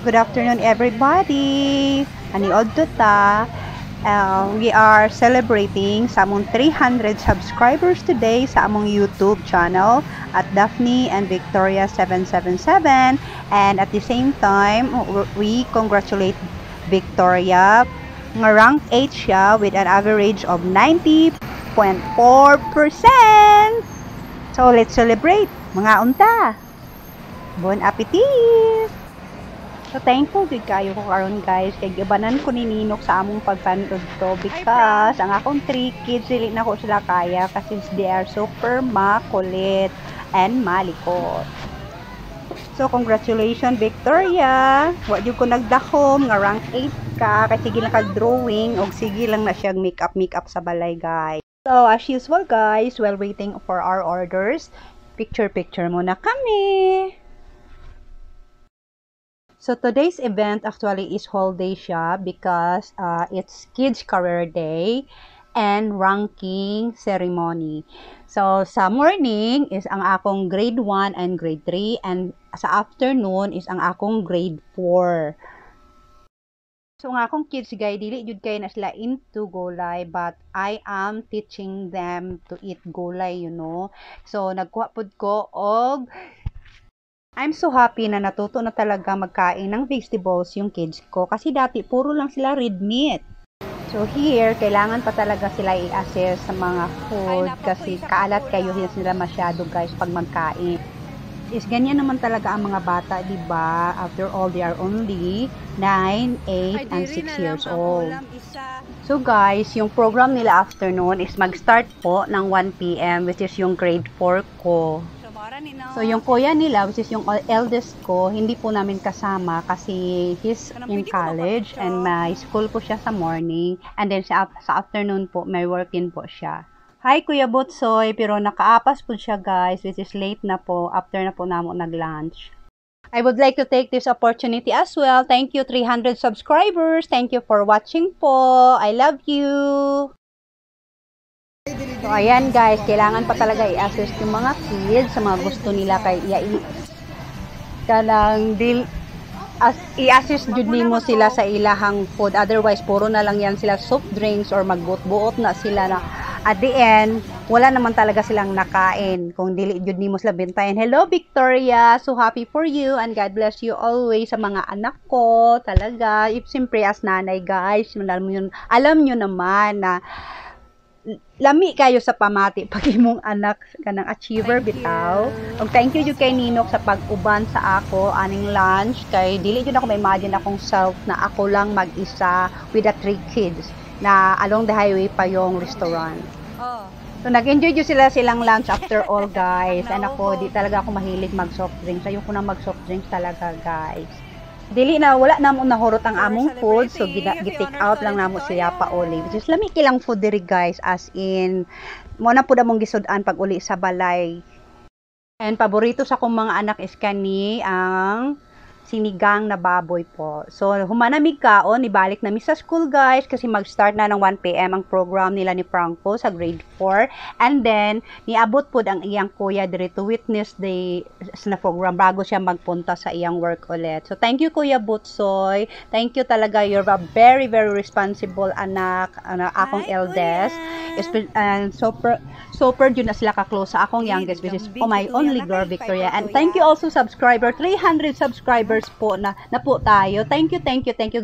Good afternoon, everybody. Aniod to ta. We are celebrating sa among 300 subscribers today sa among YouTube channel at Daphne and Victoria 777. And at the same time, we congratulate Victoria nga rank 8 siya with an average of 90.4%. So let's celebrate mga unta. Bon appetit! So thankful gid kayo ko karon guys kay gibanan ko ni Ninok sa among pagpanood to because ang akong 3 kids dili na ko sila kaya kasi they are super makulit and malikot. So congratulations Victoria. Wa jud ko nagdahom nga rank 8 ka kay sige lang kag drawing og sige lang na siya makeup sa balay guys. So as usual guys, while waiting for our orders, picture muna kami. So today's event actually is whole day siya because it's Kids Career Day and ranking ceremony. So sa morning is ang akong grade 1 and grade 3 and sa afternoon is ang akong grade 4. So ang akong kids guys, dili jud kay na sila into gulay but I am teaching them to eat gulay, you know. So nagkuha pud ko og I'm so happy na natuto na talaga magkain ng vegetables yung kids ko kasi dati puro lang sila red meat. So here, kailangan pa talaga sila i-assess sa mga food kasi kaalat kayo sila masyado guys pag magkain. Is ganyan naman talaga ang mga bata, di ba? After all, they are only 9, 8, and 6 years old. So guys, yung program nila afternoon is mag-start po ng 1 p.m. which is yung grade 4 ko. So, yung kuya nila, which is yung eldest ko, hindi po namin kasama kasi he's in college and may school po siya sa morning and then sa afternoon po, may working po siya. Hi, Kuya Butsoy, pero nakaapas po siya guys, which is late na po, after na po namo nag-lunch. I would like to take this opportunity as well. Thank you, 300 subscribers. Thank you for watching po. I love you. So, ayan guys, kailangan pa talaga i-assist yung mga kids sa mga gusto nila kay i-assist jud nimo sila sa ilahang food. Otherwise, puro na lang yan sila soft drinks or magbuot-buot na sila na at the end, wala naman talaga silang nakain kung dili jud nimo sila bintayan. Hello Victoria, so happy for you and God bless you always sa mga anak ko. Talaga, if simpre as nanay guys, alam nyo naman na lami kayo sa pamati pag imong anak kanang achiever bitaw. Og thank you jud kay Ninok sa pag-uban sa ako aning lunch kay dili jud ako ma-imagine akong self na ako lang mag-isa with the 3 kids na along the highway pa yung restaurant. So nag-enjoy jud silang lunch after all guys. And ako di talaga ako mahilig mag soft drinks. Ayoko na mag soft drinks talaga guys. Dili na wala namo nahurot ang among food so gi-take out lang namo siya pa uli which is lami kilang food diri guys as in mo na pud among gisud-an pag uli sa balay. And paborito sa akong mga anak is kani ang sinigang na baboy po. So humanamig kaon ibalik na mi sa school guys kasi mag-start na ng 1 PM ang program nila ni Franco sa grade 4 and then niabot pud ang iyang kuya diri to witness the na program bago siya magpunta sa iyang work ulit. So thank you Kuya Butsoy. Thank you talaga, you're a very responsible anak akong eldest. And super yun na sila ka-close sa akong youngest which is my only girl Victoria. And thank you also subscriber, 300 subscribers po na po tayo. Thank you.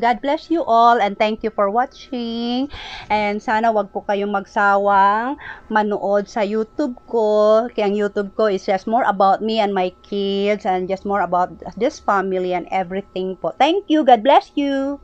God bless you all and thank you for watching. And sana wag po kayong magsawang manood sa YouTube ko. Kaya ang YouTube ko is just more about me and my kids and just more about this family and everything po. Thank you. God bless you.